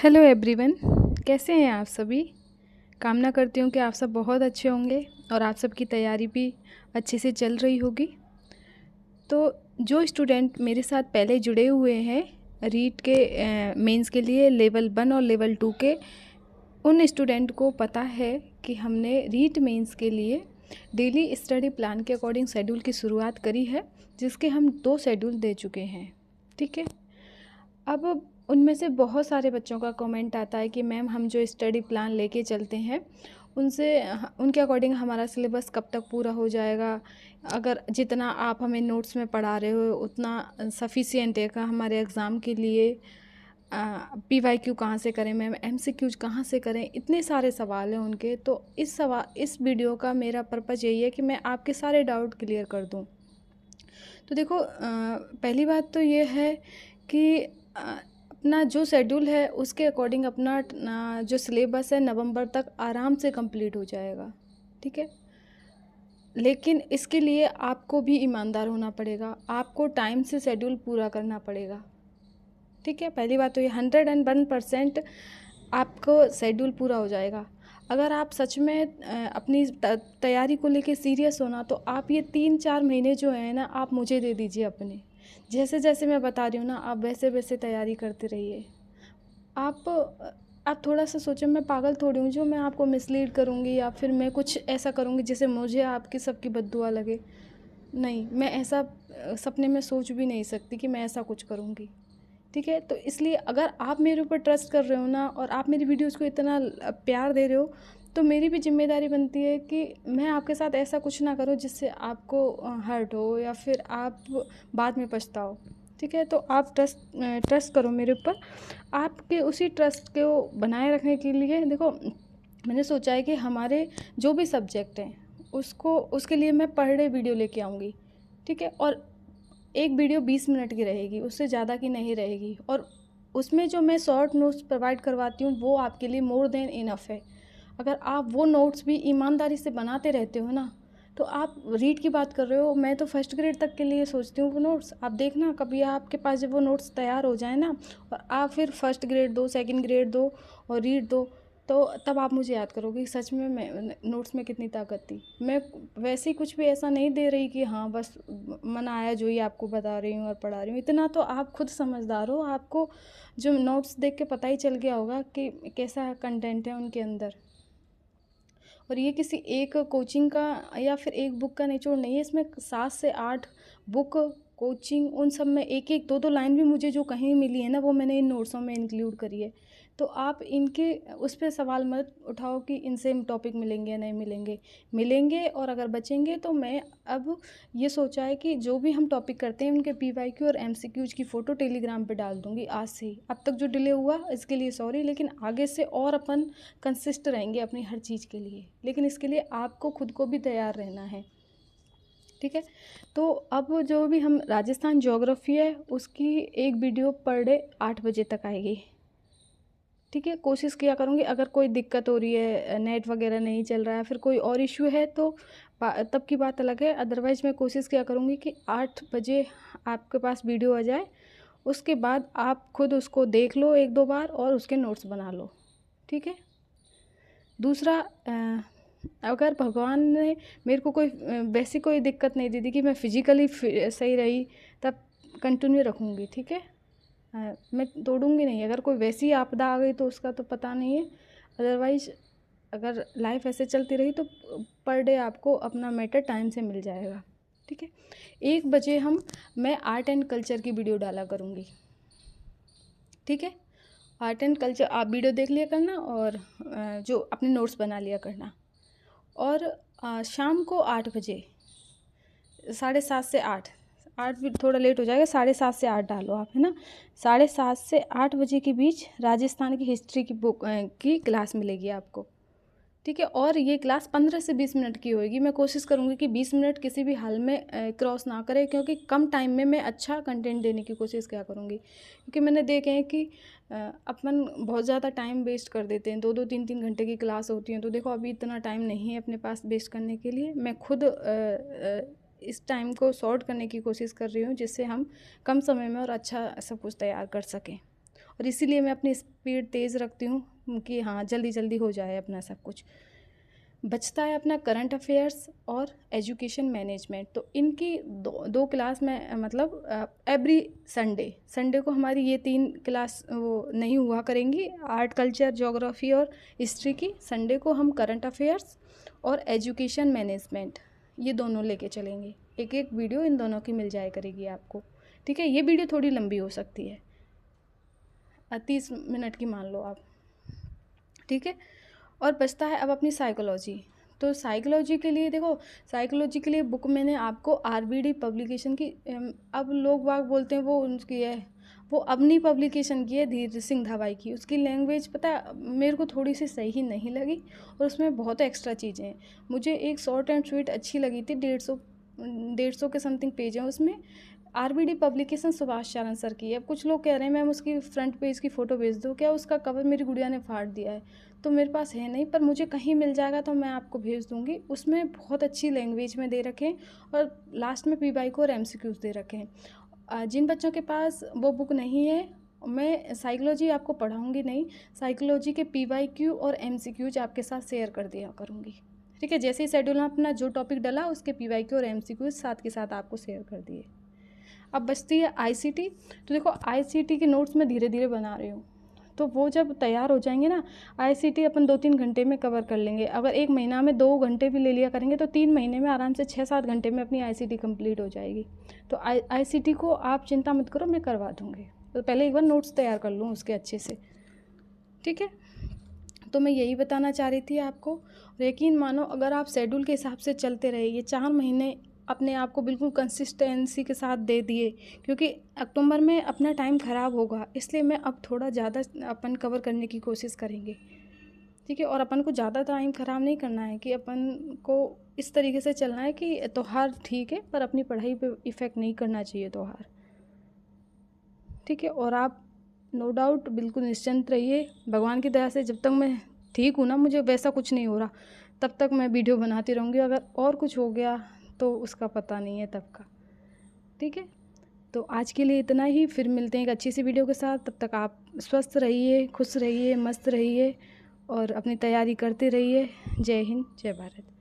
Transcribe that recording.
Hello everyone, कैसे हैं आप सभी। कामना करती हूँ कि आप सब बहुत अच्छे होंगे और आप सबकी तैयारी भी अच्छे से चल रही होगी। तो जो स्टूडेंट मेरे साथ पहले जुड़े हुए हैं रीट के मेंस के लिए लेवल 1 और लेवल 2 के, उन स्टूडेंट को पता है कि हमने रीट मेंस के लिए डेली स्टडी प्लान के अकॉर्डिंग शेड्यूल की शुरुआत करी है, जिसके हम 2 शेड्यूल दे चुके हैं। ठीक है, अब उनमें से बहुत सारे बच्चों का कमेंट आता है कि मैम हम जो स्टडी प्लान लेके चलते हैं उनके अकॉर्डिंग हमारा सिलेबस कब तक पूरा हो जाएगा। अगर जितना आप हमें नोट्स में पढ़ा रहे हो उतना सफिशिएंट है का हमारे एग्ज़ाम के लिए। PYQ कहाँ से करें मैम, MCQ कहाँ से करें, इतने सारे सवाल हैं उनके। तो इस वीडियो का मेरा पर्पज़ यही है कि मैं आपके सारे डाउट क्लियर कर दूँ। तो देखो, पहली बात तो ये है कि अपना जो शेड्यूल है उसके अकॉर्डिंग अपना जो सिलेबस है नवंबर तक आराम से कंप्लीट हो जाएगा। ठीक है, लेकिन इसके लिए आपको भी ईमानदार होना पड़ेगा, आपको टाइम से शेड्यूल पूरा करना पड़ेगा। ठीक है, पहली बात तो ये 101% आपको शेड्यूल पूरा हो जाएगा। अगर आप सच में अपनी तैयारी को लेके सीरियस हो ना, तो आप ये 3-4 महीने जो है ना, आप मुझे दे दीजिए अपने। जैसे जैसे मैं बता रही हूँ ना, आप वैसे वैसे तैयारी करते रहिए। आप थोड़ा सा सोचो, मैं पागल थोड़ी हूँ जो मैं आपको मिसलीड करूँगी या फिर मैं कुछ ऐसा करूँगी जिससे मुझे आपकी सबकी बद्दुआ लगे। नहीं, मैं ऐसा सपने में सोच भी नहीं सकती कि मैं ऐसा कुछ करूँगी। ठीक है, तो इसलिए अगर आप मेरे ऊपर ट्रस्ट कर रहे हो ना और आप मेरी वीडियोज़ को इतना प्यार दे रहे हो, तो मेरी भी जिम्मेदारी बनती है कि मैं आपके साथ ऐसा कुछ ना करूँ जिससे आपको हर्ट हो या फिर आप बाद में पछताओ। ठीक है, तो आप ट्रस्ट करो मेरे ऊपर। आपके उसी ट्रस्ट को बनाए रखने के लिए देखो, मैंने सोचा है कि हमारे जो भी सब्जेक्ट हैं उसके लिए मैं पर डे वीडियो लेके आऊँगी। ठीक है, और एक वीडियो 20 मिनट की रहेगी, उससे ज़्यादा की नहीं रहेगी। और उसमें जो मैं शॉर्ट नोट्स प्रोवाइड करवाती हूँ वो आपके लिए मोर देन इनफ है। अगर आप वो नोट्स भी ईमानदारी से बनाते रहते हो ना, तो आप रीड की बात कर रहे हो, मैं तो फर्स्ट ग्रेड तक के लिए सोचती हूँ वो नोट्स। आप देखना कभी आपके पास जब वो नोट्स तैयार हो जाए ना, और आप फिर फर्स्ट ग्रेड दो, सेकंड ग्रेड दो और रीड दो, तो तब आप मुझे याद करोगे कि सच में मैं नोट्स में कितनी ताकत थी। मैं वैसे ही कुछ भी ऐसा नहीं दे रही कि हाँ बस मन आया जो ही आपको बता रही हूँ और पढ़ा रही हूँ। इतना तो आप खुद समझदार हो, आपको जो नोट्स देख के पता ही चल गया होगा कि कैसा कंटेंट है उनके अंदर। और ये किसी एक कोचिंग का या फिर एक बुक का निचोड़ नहीं है, इसमें 7 से 8 बुक, कोचिंग, उन सब में एक एक 2-2 लाइन भी मुझे जो कहीं मिली है ना, वो मैंने इन नोट्सों में इंक्लूड करी है। तो आप इनके उस पर सवाल मत उठाओ कि इनसे टॉपिक मिलेंगे या नहीं मिलेंगे। मिलेंगे, और अगर बचेंगे तो मैं अब ये सोचा है कि जो भी हम टॉपिक करते हैं उनके PYQ और MCQs की फ़ोटो टेलीग्राम पे डाल दूँगी आज से ही। अब तक जो डिले हुआ इसके लिए सॉरी, लेकिन आगे से और अपन कंसिस्ट रहेंगे अपनी हर चीज़ के लिए। लेकिन इसके लिए आपको खुद को भी तैयार रहना है। ठीक है, तो अब जो भी हम राजस्थान ज्योग्राफी है उसकी एक वीडियो पर डे 8 बजे तक आएगी। ठीक है, कोशिश किया करूँगी। अगर कोई दिक्कत हो रही है, नेट वगैरह नहीं चल रहा है, फिर कोई और इश्यू है तो तब की बात अलग है। अदरवाइज़ मैं कोशिश किया करूँगी कि 8 बजे आपके पास वीडियो आ जाए। उसके बाद आप खुद उसको देख लो 1-2 बार और उसके नोट्स बना लो। ठीक है, दूसरा, अगर भगवान ने मेरे को कोई वैसी कोई दिक्कत नहीं दी थी कि मैं फिज़िकली सही रही, तब कंटिन्यू रखूँगी। ठीक है, मैं तोड़ूंगी नहीं। अगर कोई वैसी आपदा आ गई तो उसका तो पता नहीं है, अदरवाइज अगर लाइफ ऐसे चलती रही तो पर डे आपको अपना मैटर टाइम से मिल जाएगा। ठीक है, 1 बजे मैं आर्ट एंड कल्चर की वीडियो डाला करूँगी। ठीक है, आर्ट एंड कल्चर आप वीडियो देख लिया करना और जो अपने नोट्स बना लिया करना। और शाम को 8 बजे, 7:30 से 8 भी थोड़ा लेट हो जाएगा, 7:30 से 8 डालो आप, है ना। 7:30 से 8 बजे के बीच राजस्थान की हिस्ट्री की बुक की क्लास मिलेगी आपको। ठीक है, और ये क्लास 15 से 20 मिनट की होगी। मैं कोशिश करूँगी कि 20 मिनट किसी भी हाल में क्रॉस ना करे, क्योंकि कम टाइम में मैं अच्छा कंटेंट देने की कोशिश क्या करूँगी। क्योंकि मैंने देखे हैं कि अपन बहुत ज़्यादा टाइम वेस्ट कर देते हैं। 2-2 3-3 घंटे की क्लास होती हैं, तो देखो अभी इतना टाइम नहीं है अपने पास वेस्ट करने के लिए। मैं खुद इस टाइम को शॉर्ट करने की कोशिश कर रही हूँ, जिससे हम कम समय में और अच्छा सब कुछ तैयार कर सकें। और इसीलिए मैं अपनी स्पीड तेज़ रखती हूँ कि हाँ जल्दी जल्दी हो जाए अपना सब कुछ। बचता है अपना करंट अफेयर्स और एजुकेशन मैनेजमेंट। तो इनकी दो क्लास में मतलब एवरी संडे को हमारी ये 3 क्लास वो नहीं हुआ करेंगी, आर्ट कल्चर ज्योग्राफी और हिस्ट्री की। संडे को हम करंट अफेयर्स और एजुकेशन मैनेजमेंट ये दोनों लेके चलेंगे। एक एक वीडियो इन दोनों की मिल जाया करेगी आपको, ठीक है। ये वीडियो थोड़ी लंबी हो सकती है, 30 मिनट की मान लो आप, ठीक है। और बचता है अब अपनी साइकोलॉजी। तो साइकोलॉजी के लिए देखो, साइकोलॉजी के लिए बुक मैंने आपको आरबीडी पब्लिकेशन की, अब लोग बाग बोलते हैं वो उनकी है, वो अपनी पब्लिकेशन की है, धीर सिंह धावाई की। उसकी लैंग्वेज पता है मेरे को थोड़ी सी सही नहीं लगी और उसमें बहुत एक्स्ट्रा चीज़ें हैं। मुझे एक शॉर्ट एंड स्वीट अच्छी लगी थी, 150 के समथिंग पेज हैं उसमें। आरबीडी पब्लिकेशन सुभाष चारण सर की है। अब कुछ लोग कह रहे हैं मैम उसकी फ्रंट पेज की फ़ोटो भेज दो, क्या उसका कवर मेरी गुड़िया ने फाड़ दिया है, तो मेरे पास है नहीं, पर मुझे कहीं मिल जाएगा तो मैं आपको भेज दूँगी। उसमें बहुत अच्छी लैंग्वेज में दे रखे हैं और लास्ट में पीवाईक्यू और एमसीक्यूज़ दे रखे हैं। जिन बच्चों के पास वो बुक नहीं है, मैं साइकोलॉजी आपको पढ़ाऊँगी नहीं, साइकोलॉजी के पीवाईक्यू और एमसीक्यूज आपके साथ शेयर कर दिया करूँगी, ठीक है। जैसे ही शेड्यूल में अपना जो टॉपिक डाला उसके पीवाईक्यू और एमसीक्यूज साथ के साथ आपको शेयर कर दिए। अब बचती है आईसीटी। तो देखो आईसीटी के नोट्स मैं धीरे धीरे बना रही हूँ, तो वो जब तैयार हो जाएंगे ना, आईसीटी अपन 2-3 घंटे में कवर कर लेंगे। अगर एक महीना में 2 घंटे भी ले लिया करेंगे तो 3 महीने में आराम से 6-7 घंटे में अपनी आईसीटी कंप्लीट हो जाएगी। तो आईसीटी को आप चिंता मत करो, मैं करवा दूँगी। तो पहले एक बार नोट्स तैयार कर लूँ उसके अच्छे से, ठीक है। तो मैं यही बताना चाह रही थी आपको। और यकीन मानो अगर आप शेड्यूल के हिसाब से चलते रहे, ये 4 महीने अपने आप को बिल्कुल कंसिस्टेंसी के साथ दे दिए, क्योंकि अक्टूबर में अपना टाइम ख़राब होगा, इसलिए मैं अब थोड़ा ज़्यादा अपन कवर करने की कोशिश करेंगे, ठीक है। और अपन को ज़्यादा टाइम ख़राब नहीं करना है, कि अपन को इस तरीके से चलना है कि त्यौहार ठीक है पर अपनी पढ़ाई पे इफ़ेक्ट नहीं करना चाहिए त्यौहार, ठीक है। और आप नो डाउट बिल्कुल निश्चिंत रहिए, भगवान की दया से जब तक मैं ठीक हूँ ना, मुझे वैसा कुछ नहीं हो रहा, तब तक मैं वीडियो बनाती रहूँगी। अगर और कुछ हो गया तो उसका पता नहीं है तब का, ठीक है। तो आज के लिए इतना ही, फिर मिलते हैं एक अच्छी सी वीडियो के साथ। तब तक आप स्वस्थ रहिए, खुश रहिए, मस्त रहिए और अपनी तैयारी करते रहिए। जय हिंद, जय भारत।